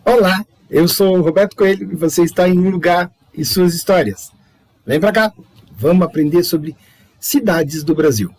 Olá, eu sou o Roberto Coelho e você está em Um Lugar e Suas Histórias. Vem pra cá, vamos aprender sobre cidades do Brasil.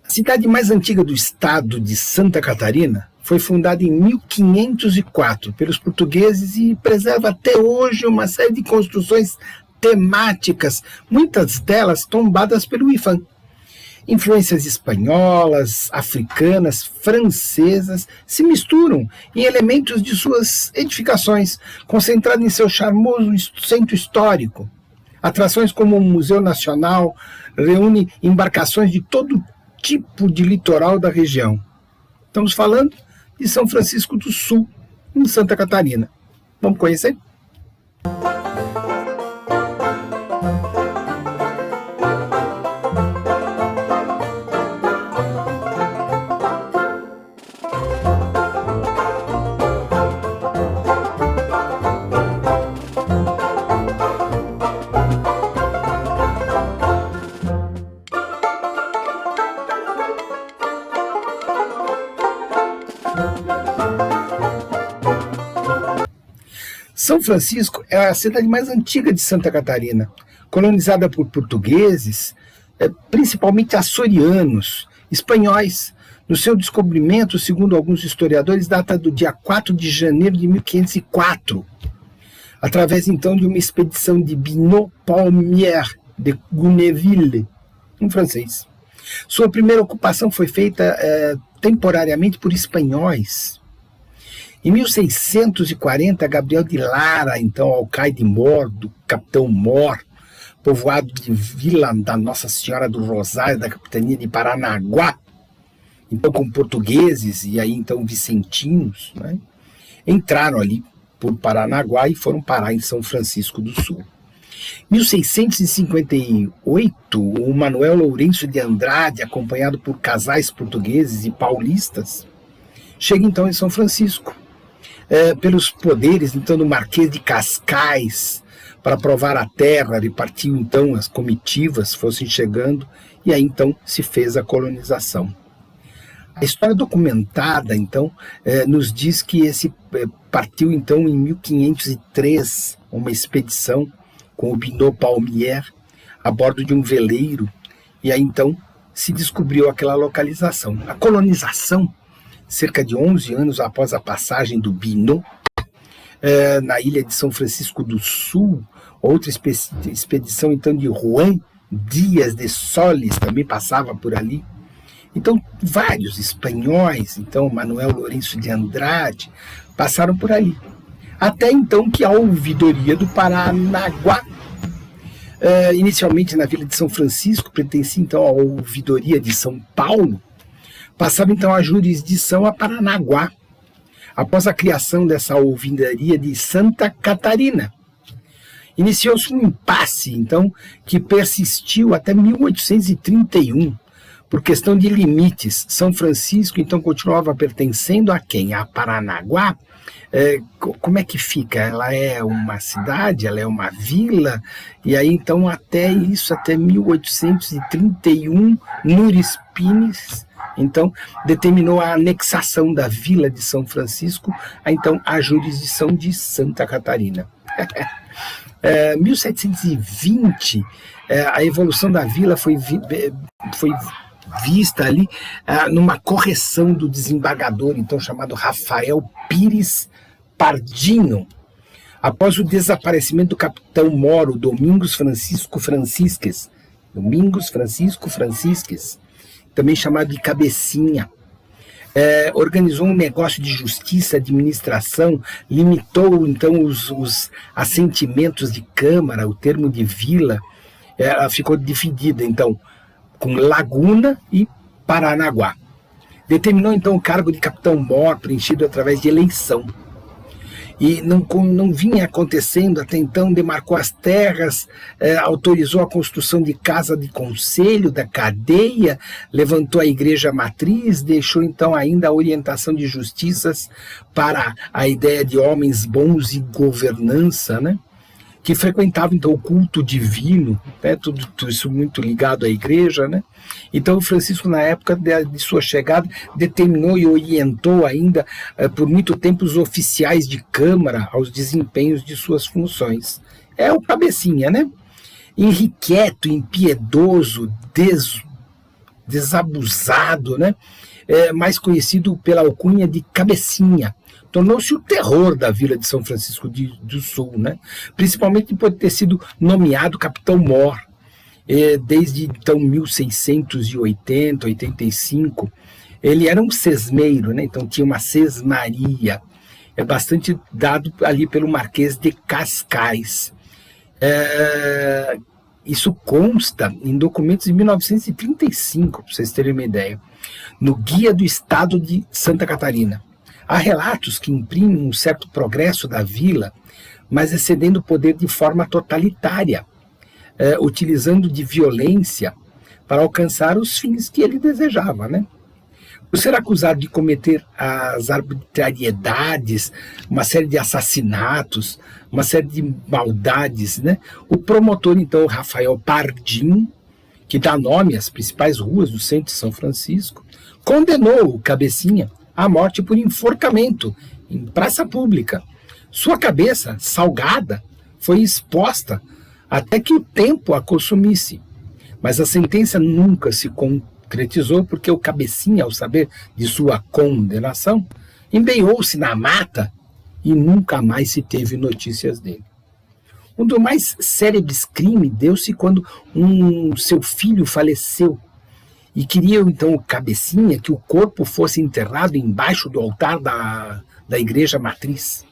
A cidade mais antiga do estado de Santa Catarina foi fundada em 1504 pelos portugueses e preserva até hoje uma série de construções temáticas, muitas delas tombadas pelo IFAM. Influências espanholas, africanas, francesas se misturam em elementos de suas edificações, concentrado em seu charmoso centro histórico. Atrações como o Museu Nacional reúnem embarcações de todo tipo de litoral da região. Estamos falando de São Francisco do Sul, em Santa Catarina. Vamos conhecer? São Francisco é a cidade mais antiga de Santa Catarina, colonizada por portugueses, principalmente açorianos, espanhóis. No seu descobrimento, segundo alguns historiadores, data do dia 4 de janeiro de 1504, através então de uma expedição de Binot Palmière de Gonneville, em francês. Sua primeira ocupação foi feita temporariamente por espanhóis. Em 1640, Gabriel de Lara, então alcaide mor do capitão Mor, povoado de Vila da Nossa Senhora do Rosário, da capitania de Paranaguá, então com portugueses e aí então vicentinos, né, entraram ali por Paranaguá e foram parar em São Francisco do Sul. Em 1658, o Manuel Lourenço de Andrade, acompanhado por casais portugueses e paulistas, chega então em São Francisco. Pelos poderes então do Marquês de Cascais, para provar a terra, repartiu então as comitivas, fossem chegando, e aí então se fez a colonização. A história documentada então nos diz que esse partiu então em 1503 uma expedição com o Binot Palmière a bordo de um veleiro, e aí então se descobriu aquela localização. A colonização, cerca de 11 anos após a passagem do Binot, na ilha de São Francisco do Sul, outra expedição então de Juan Dias de Solis também passava por ali. Então, vários espanhóis, então Manuel Lourenço de Andrade, passaram por ali. Até então que a ouvidoria do Paranaguá, inicialmente na vila de São Francisco, pertencia então à ouvidoria de São Paulo, passava então a jurisdição a Paranaguá, após a criação dessa ouvidoria de Santa Catarina. Iniciou-se um impasse, então, que persistiu até 1831, por questão de limites. São Francisco, então, continuava pertencendo a quem? A Paranaguá. Como é que fica? Ela é uma cidade, ela é uma vila, e aí, então, até 1831, Núris Pines, então, determinou a anexação da vila de São Francisco a, então, a jurisdição de Santa Catarina. 1720, a evolução da vila foi vista ali numa correção do desembargador, então, chamado Rafael Pires Pardino, após o desaparecimento do capitão Moro, Domingos Francisco Francisques, também chamado de Cabecinha. Organizou um negócio de justiça, administração, limitou então os assentimentos de câmara, o termo de vila, ficou dividida então com Laguna e Paranaguá. Determinou então o cargo de capitão-mor, preenchido através de eleição. e não vinha acontecendo até então, demarcou as terras, autorizou a construção de casa de conselho, da cadeia, levantou a igreja matriz, deixou então ainda a orientação de justiças para a ideia de homens bons e governança, né? Que frequentavam então o culto divino, né? Tudo isso muito ligado à igreja, né? Então Francisco, na época de sua chegada, determinou e orientou ainda por muito tempo os oficiais de câmara aos desempenhos de suas funções. É o cabecinha, né? Irrequieto, impiedoso, desabusado, né? Mais conhecido pela alcunha de Cabecinha. Tornou-se o terror da vila de São Francisco do Sul, né? Principalmente por ter sido nomeado Capitão-Mor, desde então 1680, 85. Ele era um sesmeiro, né? Então tinha uma sesmaria, bastante dado ali pelo Marquês de Cascais. Isso consta em documentos de 1935, para vocês terem uma ideia, no Guia do Estado de Santa Catarina. Há relatos que imprimem um certo progresso da vila, mas excedendo o poder de forma totalitária, utilizando de violência para alcançar os fins que ele desejava, né? Por ser acusado de cometer as arbitrariedades, uma série de assassinatos, uma série de maldades, né? O promotor, então, Rafael Pardim, que dá nome às principais ruas do centro de São Francisco, condenou o Cabecinha à morte por enforcamento em praça pública. Sua cabeça, salgada, foi exposta até que o tempo a consumisse. Mas a sentença nunca se concretizou porque o Cabecinha, ao saber de sua condenação, embeiou-se na mata e nunca mais se teve notícias dele. Um dos mais célebres crimes deu-se quando seu filho faleceu e queria então o Cabecinha que o corpo fosse enterrado embaixo do altar da igreja matriz,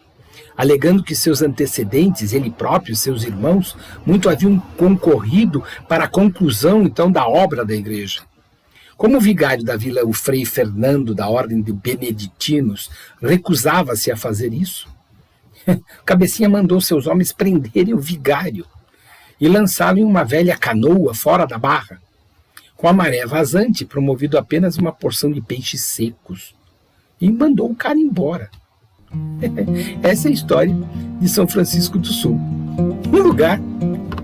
alegando que seus antecedentes, ele próprio e seus irmãos, muito haviam concorrido para a conclusão então da obra da igreja. Como o vigário da vila, o Frei Fernando, da ordem de beneditinos, recusava-se a fazer isso, o Cabecinha mandou seus homens prenderem o vigário e lançá-lo em uma velha canoa fora da barra, com a maré vazante, promovido apenas uma porção de peixes secos, e mandou o cara embora. Essa é a história de São Francisco do Sul. Um lugar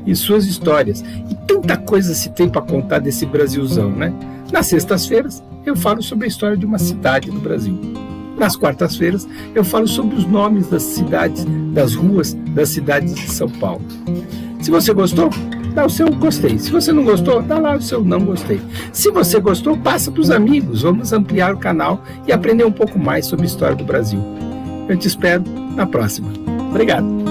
e suas histórias. E tanta coisa se tem para contar desse Brasilzão, né? Nas sextas-feiras, eu falo sobre a história de uma cidade do Brasil. Nas quartas-feiras, eu falo sobre os nomes das cidades, das ruas das cidades de São Paulo. Se você gostou, dá o seu gostei. Se você não gostou, dá lá o seu não gostei. Se você gostou, passa para os amigos. Vamos ampliar o canal e aprender um pouco mais sobre a história do Brasil. Eu te espero na próxima. Obrigado.